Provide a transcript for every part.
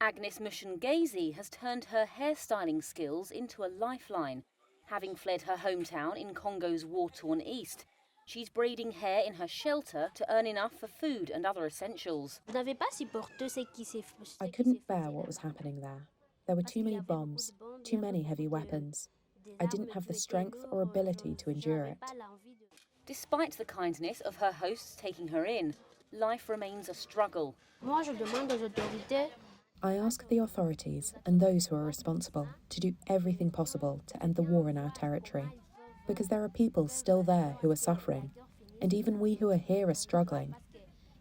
Agnès Mushengezi has turned her hairstyling skills into a lifeline. Having fled her hometown in Congo's war-torn east, she's braiding hair in her shelter to earn enough for food and other essentials. I couldn't bear what was happening there. There were too many bombs, too many heavy weapons. I didn't have the strength or ability to endure it. Despite the kindness of her hosts taking her in, life remains a struggle. I ask the authorities and those who are responsible to do everything possible to end the war in our territory, because there are people still there who are suffering, and even we who are here are struggling.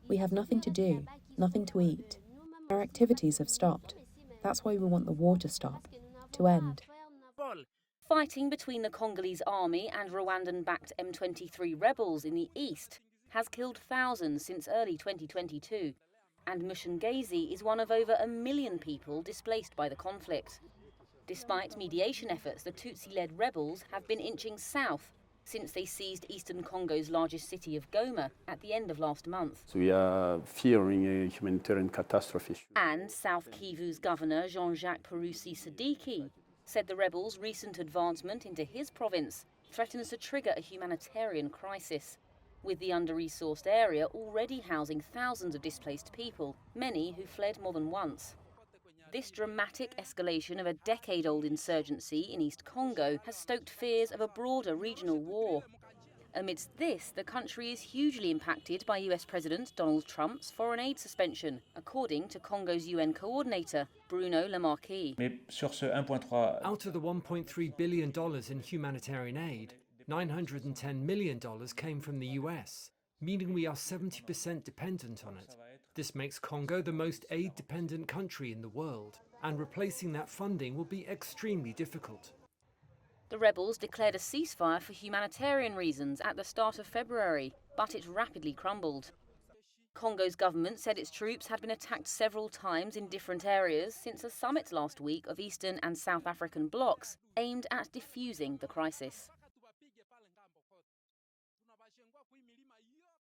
We have nothing to do, nothing to eat. Our activities have stopped. That's why we want the war to stop, to end. Fighting between the Congolese army and Rwandan-backed M23 rebels in the east has killed thousands since early 2022, and Mushengezi is one of over 1 million people displaced by the conflict. Despite mediation efforts, the Tutsi-led rebels have been inching south since they seized eastern Congo's largest city of Goma at the end of last month. So we are fearing a humanitarian catastrophe. And South Kivu's governor, Jean-Jacques Purusi-Siddiqui, said the rebels' recent advancement into his province threatens to trigger a humanitarian crisis, with the under-resourced area already housing thousands of displaced people, many who fled more than once. This dramatic escalation of a decade-old insurgency in East Congo has stoked fears of a broader regional war. Amidst this, the country is hugely impacted by US President Donald Trump's foreign aid suspension, according to Congo's UN coordinator, Bruno Lemarquis. Out of the $1.3 billion in humanitarian aid, $910 million came from the US, meaning we are 70% dependent on it. This makes Congo the most aid-dependent country in the world, and replacing that funding will be extremely difficult. The rebels declared a ceasefire for humanitarian reasons at the start of February, but it rapidly crumbled. Congo's government said its troops had been attacked several times in different areas since a summit last week of Eastern and South African blocs aimed at defusing the crisis.